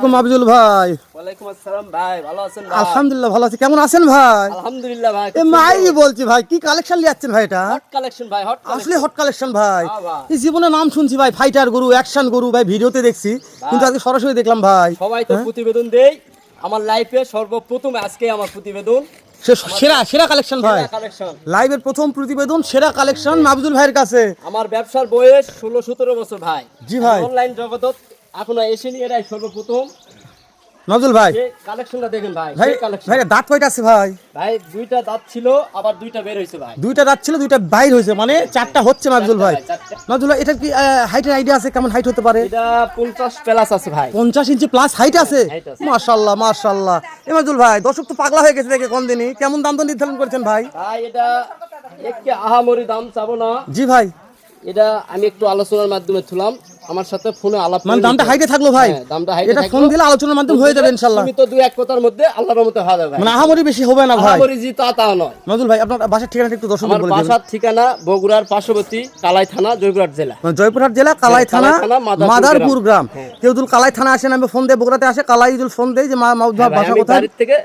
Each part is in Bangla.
আলাইকুম মাহবুবুল ভাই। ওয়ালাইকুম আসসালাম ভাই, ভালো আছেন ভাই? আলহামদুলিল্লাহ ভালো আছি, কেমন আছেন ভাই? আলহামদুলিল্লাহ ভাই। এ মাই বলছি ভাই, কি কালেকশন নিয়ে যাচ্ছেন ভাই? এটা হট কালেকশন ভাই, হট কালেকশন। আসলে হট কালেকশন ভাই। হ্যাঁ ভাই। এই জীবনে নাম শুনছি ভাই, ফাইটার গরু, অ্যাকশন গরু ভাই, ভিডিওতে দেখছি, কিন্তু আজকে সরাসরি দেখলাম ভাই। সবাই তো প্রতিবেদন দেই, আমার লাইফে সর্বপ্রথম আজকে আমার প্রতিবেদন সেরা সেরা কালেকশন ভাই, কালেকশন। লাইভের প্রথম প্রতিবেদন, সেরা কালেকশন মাহবুবুল ভাইয়ের কাছে। আমার ব্যবসার বয়স 16-17 বছর ভাই। জি ভাই। অনলাইন জগৎ এখন এসে নিয়ে এরাই সর্বপ্রথম। মাহবুবুল ভাই, এই কালেকশনটা দেখেন ভাই, ভাই সেই কালেকশন। ভাই দাঁত কয়টা আছে ভাই? ভাই দুইটা দাঁত ছিল, আবার দুইটা বের হইছে ভাই। দুইটা দাঁত ছিল, দুইটা বাইর হয়েছে, মানে চারটা হচ্ছে মাহবুবুল ভাই। চারটা। মাহবুবুল ভাই, এটা কি হাইটের আইডিয়া আছে, কেমন হাইট হতে পারে? এটা 50 প্লাস আছে ভাই। 50 ইঞ্চি প্লাস হাইট আছে। Height আছে। মাশাআল্লাহ মাশাআল্লাহ। মাহবুবুল ভাই, দর্শক তো পাগলা হয়ে গেছে দেখে কোন দিনই। কেমন দাম তো নির্ধারণ করেছেন ভাই? ভাই এটা একটি আহামরি দাম চাবো না, জি ভাই। এটা আমি একটু আলোচনার মাধ্যমে তুলাম, আমার সাথে ফোনে আলাপ মানে করে দামটা নিতে হাইটে হবে। থাকলো ভাই। হ্যাঁ, দামটা হাইটে এটা থাকলো। ফোন দিলে আলোচনার মাধ্যমে হয়ে যাবে ইনশাআল্লাহ। তুমি তো দুই এক কথার মধ্যে আল্লাহর রহমতে হয়ে যাবে ভাই। মানে আহামরি বেশি হবে না ভাই। আহামরি জি তা নয়। মাহবুবুল ভাই, আপনার বাসার ঠিকানাটা একটু দর্শকদের আমার বলে দিন। বাসার ঠিকানা বগুড়ার পার্শ্ববর্তী কালাই থানা, জয়পুরহাট জেলা। মানে জয়পুরহাট জেলা কালাই থানা, কালাই থানা, মাদারপুর গ্রাম। হ্যাঁ। কেউ যদি কালাই থানা আসেন, আমি ফোন দিয়ে বগুড়াতে আসে, কালাই যদি ফোন দেই যে মাহবুবুল ভাই ভাই, বাসা আমি কোথায়, বাড়ির থেকে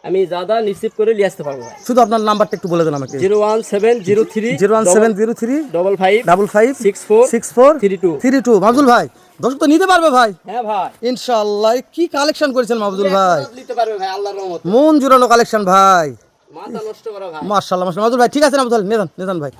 আমি দাদা রিসিভ করে নিয়ে আসতে পারবো ভাই। শুধু আপনার নাম্বারটা একটু বলে দেন আমাকে। 01703 01703 55 55 64 64 32। 32। মাহবুবুল ভাই, দর্শক তো নিতে পারবে ভাই হ্যাঁ ভাই, ইনশাআল্লাহ। কি কালেকশন করেছেন মাহবুবুল ভাই, নিতে পারবে ভাই আল্লাহর রহমতে। মন জুড়ানো কালেকশন ভাই। মাথা নষ্ট করা ভাই। মাশাআল্লাহ মাশাআল্লাহ। মাহবুবুল ভাই ঠিক আছে, মাহবুবুল নেন নেন ভাই।